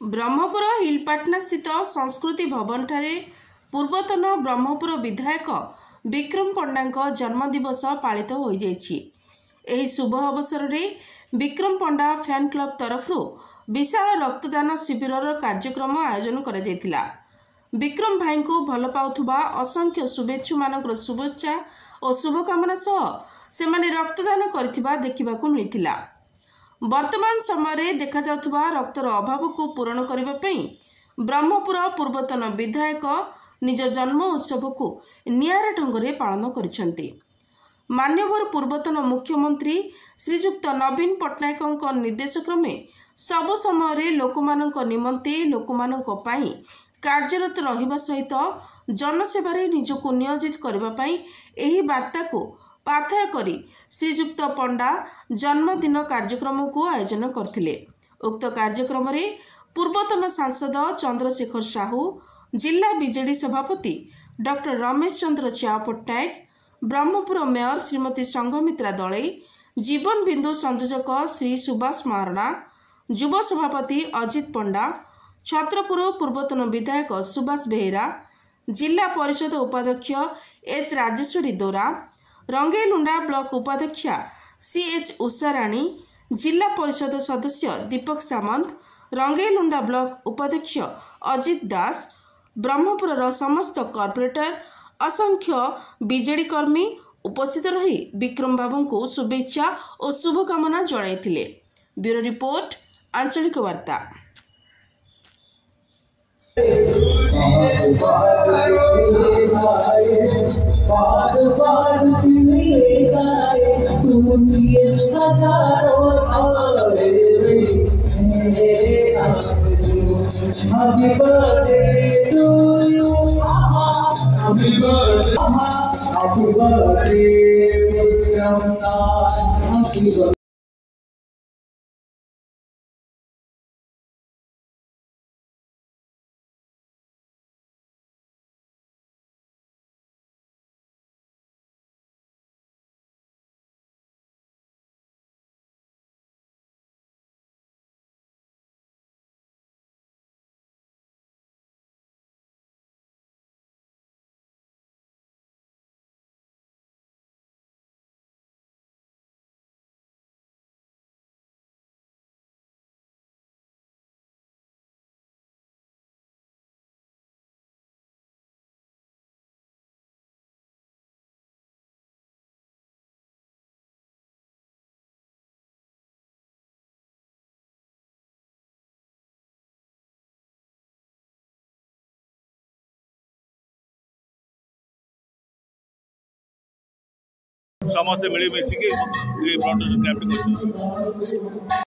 ब्रह्मपुर हिलपाटना स्थित संस्कृति भवन ठारे पूर्वतन ब्रह्मपुर विधायक विक्रम पंडा जन्मदिवस पालित हो जाइछि। शुभ अवसर में विक्रम पंडा फैन क्लब तरफ विशाल रक्तदान शिविर कार्यक्रम आयोजन करा जायतिला। विक्रम भाई को भल पाउथुबा असंख्य शुभेच्छु मानकर शुभेच्छा और शुभकामना सह सेमाने रक्तदान करथिबा देखिबाकू मिलिथिला। वर्तमान समय देखा जाउथुबा रक्तर अभाव को पूरण करने पर ब्रह्मपुर पूर्वतन विधायक निज जन्म उत्सव को नियारा ढंग पालन करिसेंती। मान्यवर पूर्वतन मुख्यमंत्री श्रीजुक्त नवीन पट्टनायक निर्देश क्रमे सब समय लोकमानक निमंते लोकमानक पई कार्यरत रहिबा सहित जनसेवारे निजको नियोजित करबा पई एही वार्ता को पाथय करी श्रीजुक्त पंडा जन्मदिन कार्यक्रम को आयोजन करथिले। उक्त कार्यक्रम रे पूर्वतन सांसद चंद्रशेखर साहू, जिला बीजेडी सभापति डॉक्टर रमेश चंद्र च्या पट्टनायक, ब्रह्मपुर मेयर श्रीमती संघमित्रा दलई, जीवन बिंदु संयोजक श्री सुभाष महारणा, युव सभापति अजित पंडा, छत्रपुर पूर्वतन विधायक सुभाष बेहेरा, जिला परिषद उपाध्यक्ष एच राजेश्वरी दोरा, रंगेलुंडा ब्लॉक उपाध्यक्षा सीएच उषाराणी, जिला परिषद सदस्य दीपक सामंत, रंगेलुंडा ब्लॉक उपाध्यक्ष अजित दास, ब्रह्मपुर समस्त कॉर्पोरेटर, असंख्य बीजेडी कर्मी उपस्थित रही विक्रम बाबू को शुभेच्छा और शुभकामना जणाइथिले। ब्यूरो रिपोर्ट, आंचलिक वार्ता। Happy birthday to you. Happy birthday. Happy birthday, Vikram sir. Happy birthday. समस्त मिलमिशिकी ब्लड कैंप कर।